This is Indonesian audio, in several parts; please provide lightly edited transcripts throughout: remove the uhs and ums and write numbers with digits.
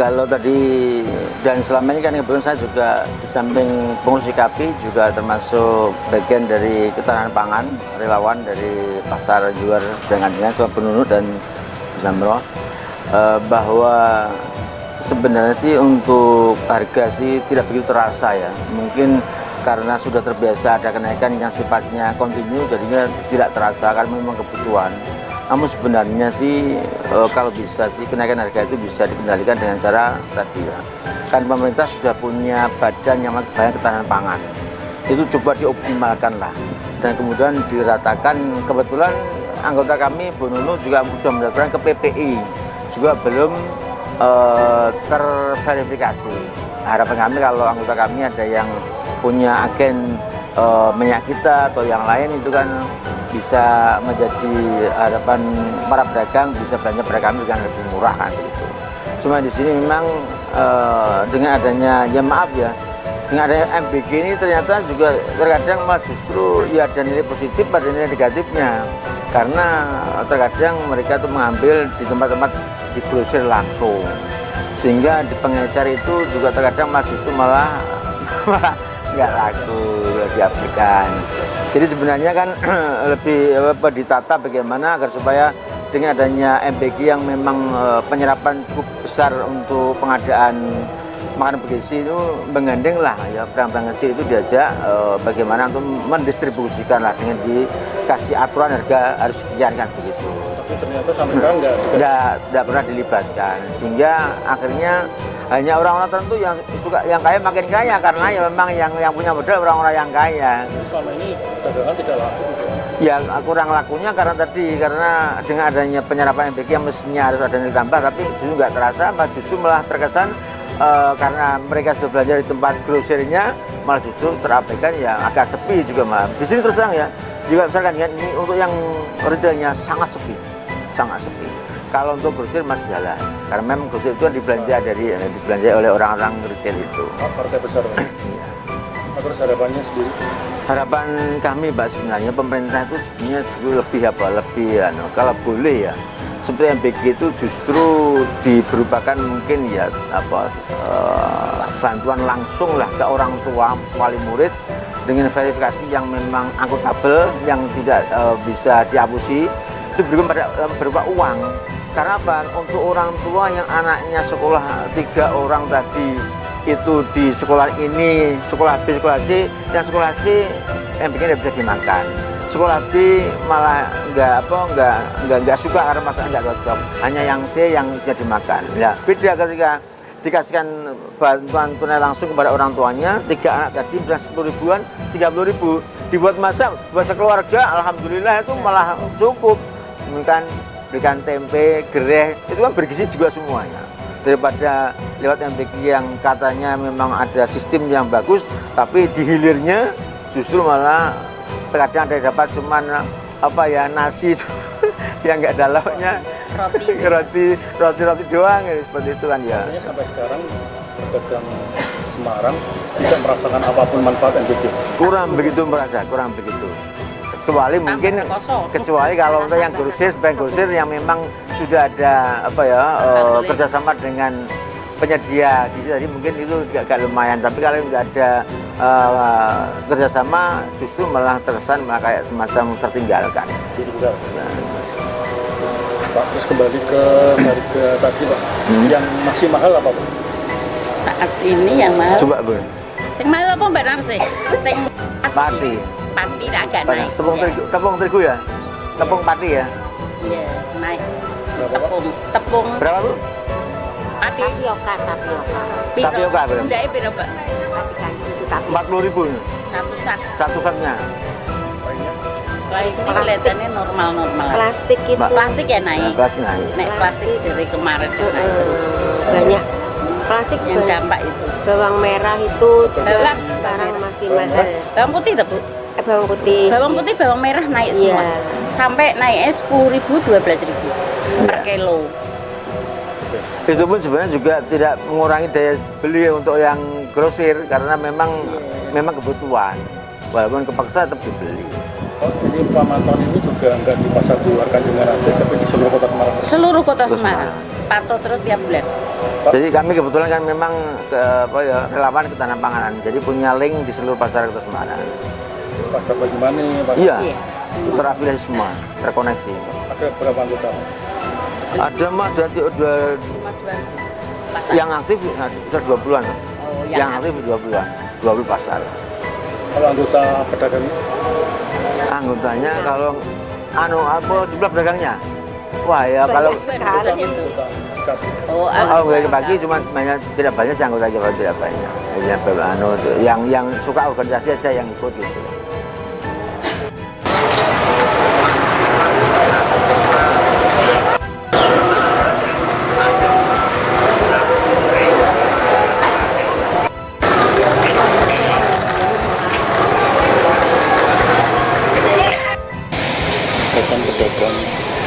Kalau tadi dan selama ini kan kebetulan saya juga di samping pengurus IKAPI juga termasuk bagian dari ketahanan pangan, relawan dari pasar jual dengan Penunu dan Zamro, bahwa sebenarnya sih untuk harga sih tidak begitu terasa ya. Mungkin karena sudah terbiasa ada kenaikan yang sifatnya kontinu, jadinya tidak terasa karena memang kebutuhan. Namun sebenarnya sih kalau bisa sih kenaikan harga itu bisa dikendalikan dengan cara tadi ya. Kan pemerintah sudah punya badan yang melakukan ketahanan pangan. Itu coba dioptimalkan lah. Dan kemudian diratakan, kebetulan anggota kami Bu Nunu juga sudah mendaftarkan ke PPI. Juga belum terverifikasi. Harapan kami kalau anggota kami ada yang punya agen minyak kita atau yang lain itu kan bisa menjadi harapan para pedagang bisa belanja pada kami dengan lebih murah kan begitu. Cuma di sini memang dengan adanya ya maaf ya, dengan adanya MBG ini ternyata juga terkadang malah justru ya ada nilai positif pada nilai negatifnya, karena terkadang mereka tuh mengambil di tempat-tempat di grosir langsung, sehingga di pengecar itu juga terkadang malah justru malah nggak laku diaplikasikan. Jadi sebenarnya kan lebih ditata bagaimana agar supaya dengan adanya MBG yang memang penyerapan cukup besar untuk pengadaan makanan bergizi itu menggandeng lah ya pedagang kecil itu diajak bagaimana untuk mendistribusikan lah dengan dikasih aturan harga harus sekian kan begitu. Tapi ternyata sampai sekarang nggak pernah dilibatkan, sehingga akhirnya hanya orang-orang tertentu yang kaya makin kaya karena ya memang yang punya modal orang-orang yang kaya. Jadi selama ini dagangan tidak laku. Ya kurang lakunya karena dengan adanya penyerapan MBG yang mestinya harus ada nilai tambah, tapi justru nggak terasa, justru malah terkesan karena mereka sudah belanja di tempat grosirnya malah justru terabaikan ya agak sepi juga malah. Di sini terus terang ya, juga misalkan ya, ini untuk yang retailnya sangat sepi. Kalau untuk grosir masih jalan, karena memang grosir itu dibelanjai oleh orang-orang retail itu. Partai besar. Iya. Terus harapannya sendiri? Harapan kami Mbak sebenarnya pemerintah itu sebenarnya juga lebih kalau boleh ya seperti MBG itu justru diberupakan mungkin ya bantuan langsung lah ke orang tua wali murid dengan verifikasi yang memang akuntabel yang tidak bisa dihapusi. Itu berupa uang. Karena apa? Untuk orang tua yang anaknya sekolah 3 orang tadi itu di sekolah ini, sekolah B, sekolah C, yang sekolah C MBG tidak bisa dimakan. Sekolah B malah nggak suka karena masalah nggak cocok. Hanya yang C yang bisa dimakan. Ya, beda ketika dikasihkan bantuan tunai langsung kepada orang tuanya, 3 anak tadi bisa 10 ribuan, 30 ribu dibuat masak buat sekeluarga, alhamdulillah itu malah cukup. Berikan tempe, gereh, itu kan bergizi juga semuanya. Daripada lewat MBG yang katanya memang ada sistem yang bagus, tapi di hilirnya justru malah terkadang ada dapat cuman nasi yang nggak ada lauknya, roti doang seperti itu kan ya. Artinya sampai sekarang pedagang Semarang tidak merasakan apapun manfaat MBG. Kurang begitu. Kecuali kalau untuk yang grosir yang memang sudah ada kerjasama dengan penyedia gizi tadi mungkin itu agak lumayan, tapi kalau nggak ada kerjasama justru malah terkesan malah kayak semacam tertinggalkan. Pak, terus kembali ke harga tadi Pak, yang masih mahal apa Pak? Saat ini yang mahal. Coba Bu. Sing mahal apa Mbak Narsi? Sing pati agak naik. Tepung terigu ya? Tepung pati ya? Iya, naik. Tepung. Berapa Bu? Pati. Tapioka berapa? Ndake piro, Mbak? 40.000. Satu satnya. Ini kelihatannya normal. Plastik itu. Plastik ya naik. Plastik naik. Naik plastik dari kemarin naik terus. Banyak. Plastik yang dampak itu. Bawang merah itu juga sekarang masih mahal. Bawang putih Bu? Bawang putih. Bawang merah naik semua. Sampai naiknya 10.000, 12.000 per kilo. Itu pun sebenarnya juga tidak mengurangi daya beli untuk yang grosir karena memang kebutuhan. walaupun kepaksa tetap dibeli. Oh, jadi Pamanton ini juga nggak di pasar di luar Kanjengan aja, tapi di seluruh kota Semarang. Seluruh kota Terus Semarang. Pantau terus tiap bulan. Jadi kami kebetulan kan memang relawan ketahanan panganan, jadi punya link di seluruh pasar kota Semarang. Pasar Banyumani, pasar Iya, Iya, semua. terafiliasi semua, terkoneksi. ada berapa anggota? Ada mah ada dua, Cuma dua pasar. yang aktif sudah 20-an. Oh, Yang aktif 20-an, 20 pasar. Kalau anggota pedagang Anggotanya kalau apa jumlah pedagangnya? Wah ya kalau Besar itu. anggota dekat. Oh, anggota pagi cuma banyak, tidak banyak sih anggota kalau tidak banyak. Yang suka organisasi aja yang ikut gitu. Ikatan Pedagang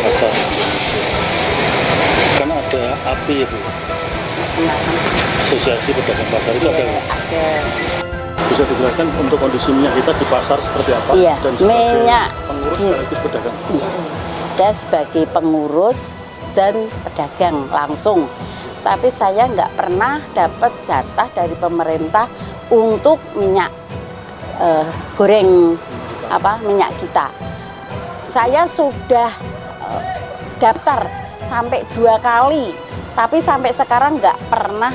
Pasar Indonesia. Kan ada API itu, Asosiasi Pedagang Pasar itu ada. Ada. Bisa dijelaskan untuk kondisi minyak kita di pasar seperti apa? Iya, Dan sebagai minyak pengurus di- sekaligus pedagang. Iya. Saya sebagai pengurus dan pedagang langsung. Tapi saya nggak pernah dapat jatah dari pemerintah untuk minyak goreng minyak kita. Saya sudah daftar sampai 2 kali, tapi sampai sekarang nggak pernah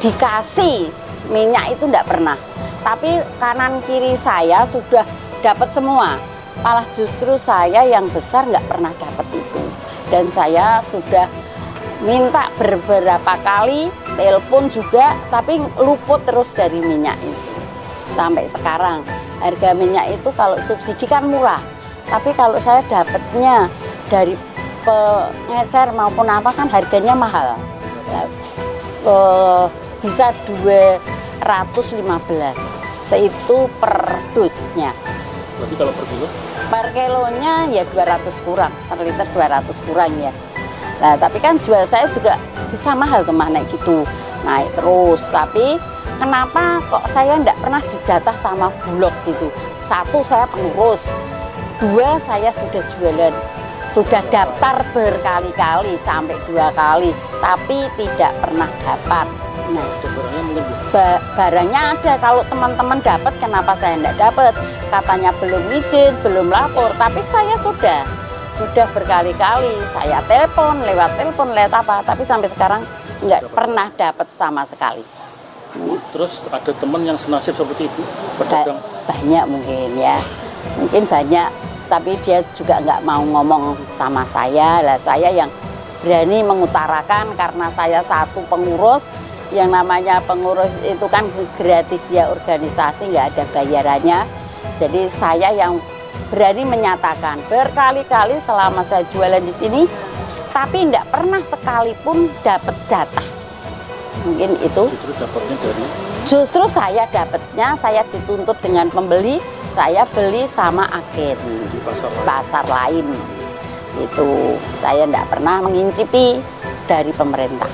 dikasih minyak itu, nggak pernah. Tapi kanan kiri saya sudah dapat semua, malah justru saya yang besar nggak pernah dapat itu. Dan saya sudah minta beberapa kali, telepon juga, tapi luput terus dari minyak itu. Sampai sekarang harga minyak itu kalau subsidi kan murah, tapi kalau saya dapatnya dari pengecer maupun apa kan harganya mahal. Bisa 215 itu per dusnya. Berarti kalau per kilo? Per kilonya ya 200 kurang, per liter 200 kurang ya. Nah, tapi kan jual saya juga bisa mahal kemana gitu, naik terus. Tapi kenapa kok saya enggak pernah dijatah sama Bulog gitu? 1, saya pengurus. 2, saya sudah jualan. Sudah daftar berkali-kali, sampai 2 kali. Tapi tidak pernah dapat. Nah, Barangnya mungkin Bu. barangnya ada, kalau teman-teman dapat kenapa saya enggak dapat? Katanya belum izin, belum lapor, tapi saya sudah berkali-kali saya telepon lewat apa, tapi sampai sekarang nggak pernah dapat sama sekali. Bu, terus ada teman yang senasib seperti Ibu, pedagang. Banyak mungkin ya, mungkin banyak, tapi dia juga nggak mau ngomong sama saya. Lah saya yang berani mengutarakan karena saya satu pengurus. Yang namanya pengurus itu kan gratis ya, organisasi nggak ada bayarannya. Jadi saya yang berani menyatakan berkali-kali selama saya jualan di sini, tapi tidak pernah sekalipun dapat jatah. Mungkin itu. Justru dapatnya dari Justru saya dapatnya, saya dituntut dengan pembeli, saya beli sama agen di pasar lain. pasar lain. Itu saya tidak pernah mengincipi dari pemerintah.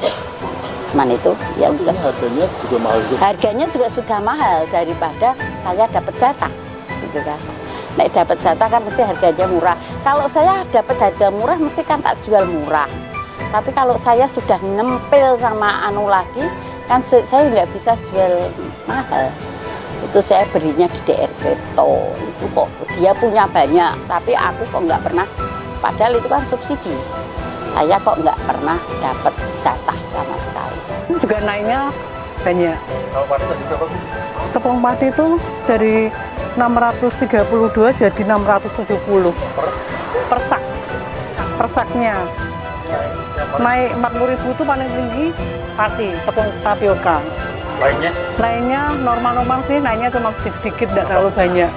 Cuman itu yang bisa. Ini harganya juga mahal juga. Harganya juga sudah mahal daripada saya dapat jatah, gitu kan. Nek dapat jatah kan mesti harganya murah. Kalau saya dapat harga murah mesti kan tak jual murah. Tapi kalau saya sudah nempel sama anu lagi, kan saya nggak bisa jual mahal. Itu saya berinya di DRP toh. Itu kok dia punya banyak, tapi aku kok nggak pernah. Padahal itu kan subsidi. Saya kok nggak pernah dapat jatah sama sekali. Juga naiknya banyak. Kalau padi tadi berapa Bu? Tepung padi itu dari 632 jadi 670 per sak. Per saknya. Naik 40.000 itu paling tinggi padi, tepung tapioka. Lainnya? Lainnya normal-normal sih, naiknya cuma sedikit, tidak terlalu banyak.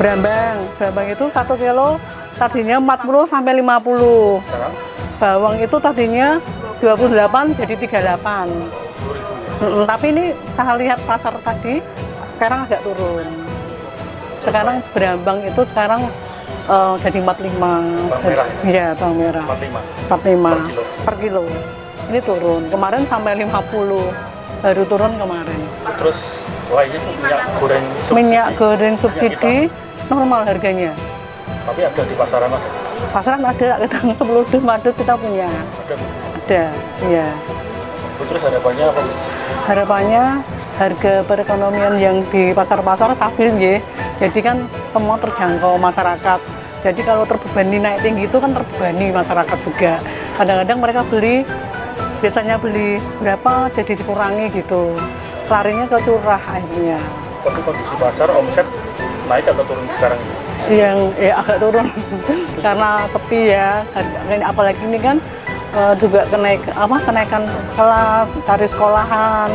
Brambang itu 1 kilo tadinya 40 sampai 50. Sekarang? Bawang itu tadinya 28 jadi 38. Tapi ini saya lihat pasar tadi sekarang agak turun. Sekarang berambang itu sekarang jadi 45. merah? Iya, bawang merah. 45. 45 per kilo. Ini turun. Kemarin sampai 50. Baru turun kemarin. Terus Wah, ini minyak goreng subsidi normal harganya. Tapi ada di pasaran mas? Pasaran ada, kita peludus madut kita punya. Ada, iya. Terus harapannya apa? Harapannya harga perekonomian yang di pasar-pasar stabil ya. Jadi kan semua terjangkau masyarakat. Jadi kalau terbebani naik tinggi itu kan terbebani masyarakat juga. Kadang-kadang mereka biasanya beli berapa jadi dikurangi gitu. Larinya ke curah akhirnya. Tapi kondisi pasar omset naik atau turun sekarang ini? Yang agak turun karena sepi ya. Apalagi ini kan juga kenaikan kelas dari sekolahan.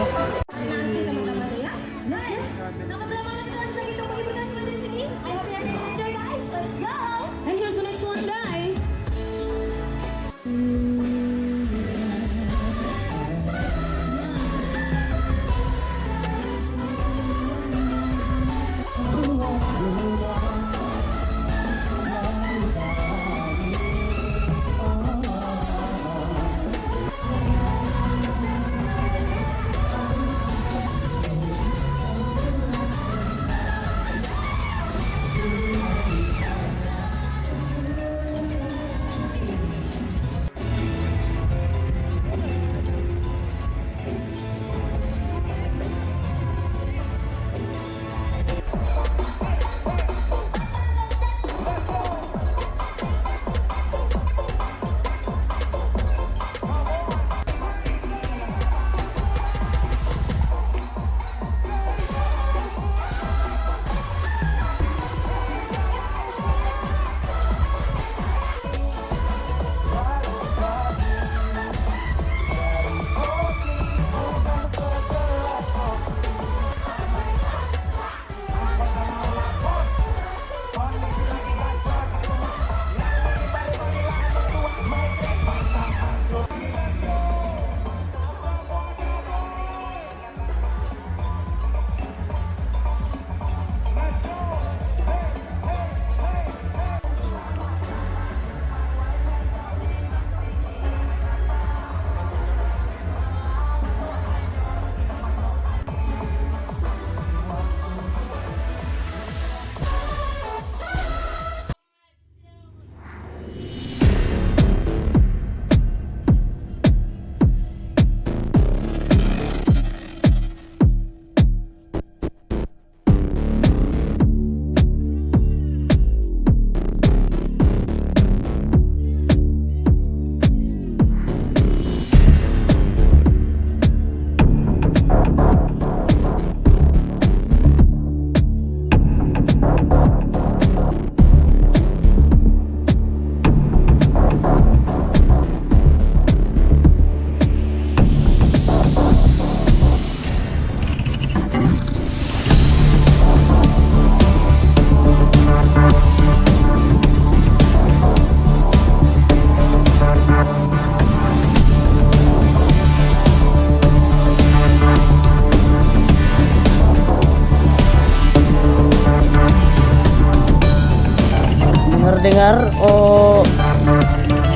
dengar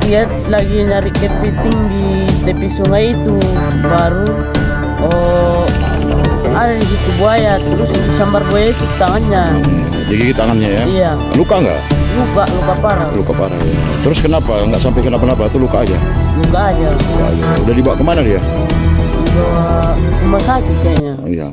dia lagi nyari kepiting di tepi sungai itu, baru ada di situ buaya, terus disambar buaya itu tangannya. Digigit tangannya ya? Iya. Luka nggak? Luka parah. Luka parah ya. Terus kenapa nggak sampai kenapa-napa? Itu luka aja? Luka aja. Luka aja. Udah dibawa kemana dia? Dibawa rumah sakit kayaknya. Iya.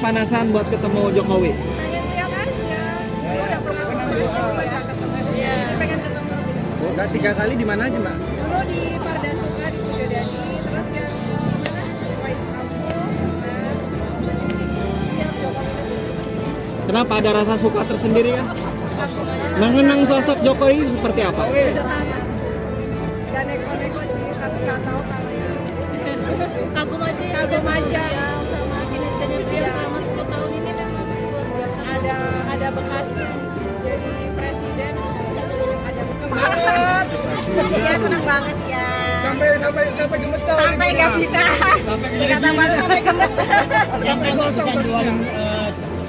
pemanasan buat ketemu Jokowi? Pengen lihat aja. Udah pernah ketemu, pengen ketemu. Pengen ketemu. Udah 3 kali di mana aja, Mbak? Dulu di Pardasuka di Pujodani, terus yang mana? Wais Kampung. Nah, di sini setiap Jokowi ke sini. Kenapa ada rasa suka tersendiri kan? Mengenang sosok Jokowi seperti apa? Sederhana. Dan neko-neko sih, tapi nggak tahu kalau yang Kagum aja ya, kagum aja. sama kinerjanya beliau selama 10 tahun ini memang luar biasa. Ada bekasnya. Jadi presiden ada bekas. Iya, senang banget ya. Sampai gemetar. Sampai nggak bisa. Kata malu sampai gemetar. Sampai gosong terusnya.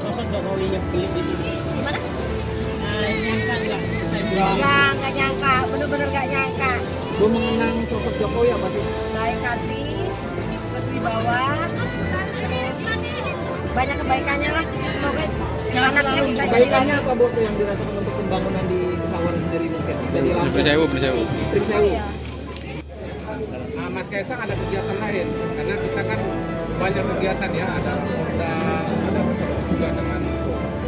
Sosok Jokowi yang pilih di sini. Gimana? Nyangka nggak? Nggak nyangka, bener-bener nggak nyangka. Lu mengenang sosok Jokowi apa sih? Baik hati, terus wibawa, terus banyak kebaikannya lah. Semoga anaknya bisa jadi Kebaikannya apa Bu tuh yang dirasakan untuk pembangunan di Pesawaran sendiri mungkin? Jadi Lampung. Prinsewu. Nah, Mas Kaisang ada kegiatan lain karena kita kan banyak kegiatan ya, ada bertemu juga dengan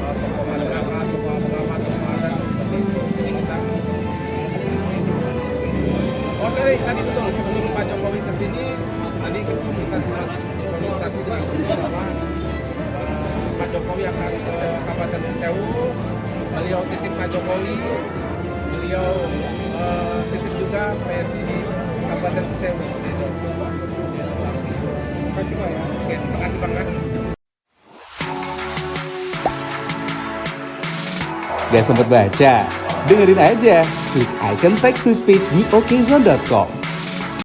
tokoh masyarakat, tokoh agama, tokoh adat seperti itu. Ini kita tadi betul sebelum Pak Jokowi ke sini tadi kita sosialisasi dengan bahwa Pak Jokowi akan ke Kabupaten Prinsewu, beliau titip Pak Jokowi, beliau titip juga PSI di Kabupaten Prinsewu. Terima kasih Pak ya. Oke, terima kasih Bang. Gak sempet baca? Dengerin aja, klik icon text to speech di okezone.com.